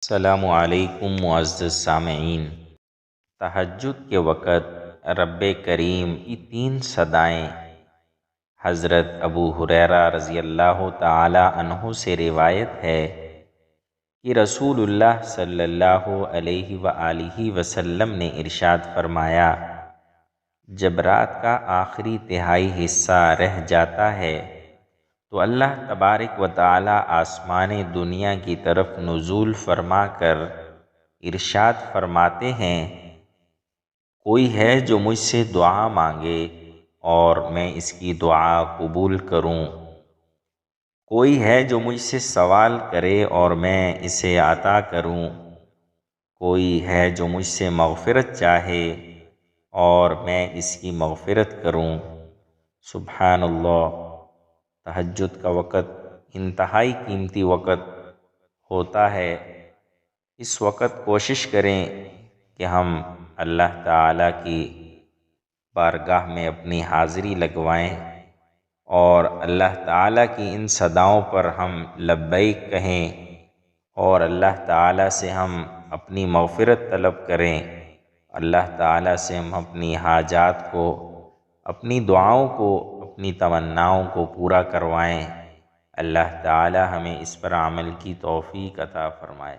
السلام علیکم معزز سامعین۔ تہجد کے وقت رب کریم کی 3 صدائیں حضرت ابو ہریرہ رضی اللہ تعالی عنہ سے روایت ہے کہ رسول اللہ صلی اللہ علیہ وآلہ وسلم نے ارشاد فرمایا، جب رات کا آخری تہائی حصہ رہ جاتا ہے تو اللہ تبارک و تعالی آسمان دنیا کی طرف نزول فرما کر ارشاد فرماتے ہیں، کوئی ہے جو مجھ سے دعا مانگے اور میں اس کی دعا قبول کروں، کوئی ہے جو مجھ سے سوال کرے اور میں اسے عطا کروں، کوئی ہے جو مجھ سے مغفرت چاہے اور میں اس کی مغفرت کروں۔ سبحان اللہ۔ تہجد کا وقت انتہائی قیمتی وقت ہوتا ہے۔ اس وقت کوشش کریں کہ ہم اللہ تعالیٰ کی بارگاہ میں اپنی حاضری لگوائیں اور اللہ تعالیٰ کی ان صداؤں پر ہم لبیک کہیں اور اللہ تعالیٰ سے ہم اپنی مغفرت طلب کریں، اللہ تعالیٰ سے ہم اپنی حاجات کو، اپنی دعاؤں کو، اپنی تمناؤں کو پورا کروائیں۔ اللہ تعالیٰ ہمیں اس پر عمل کی توفیق عطا فرمائے۔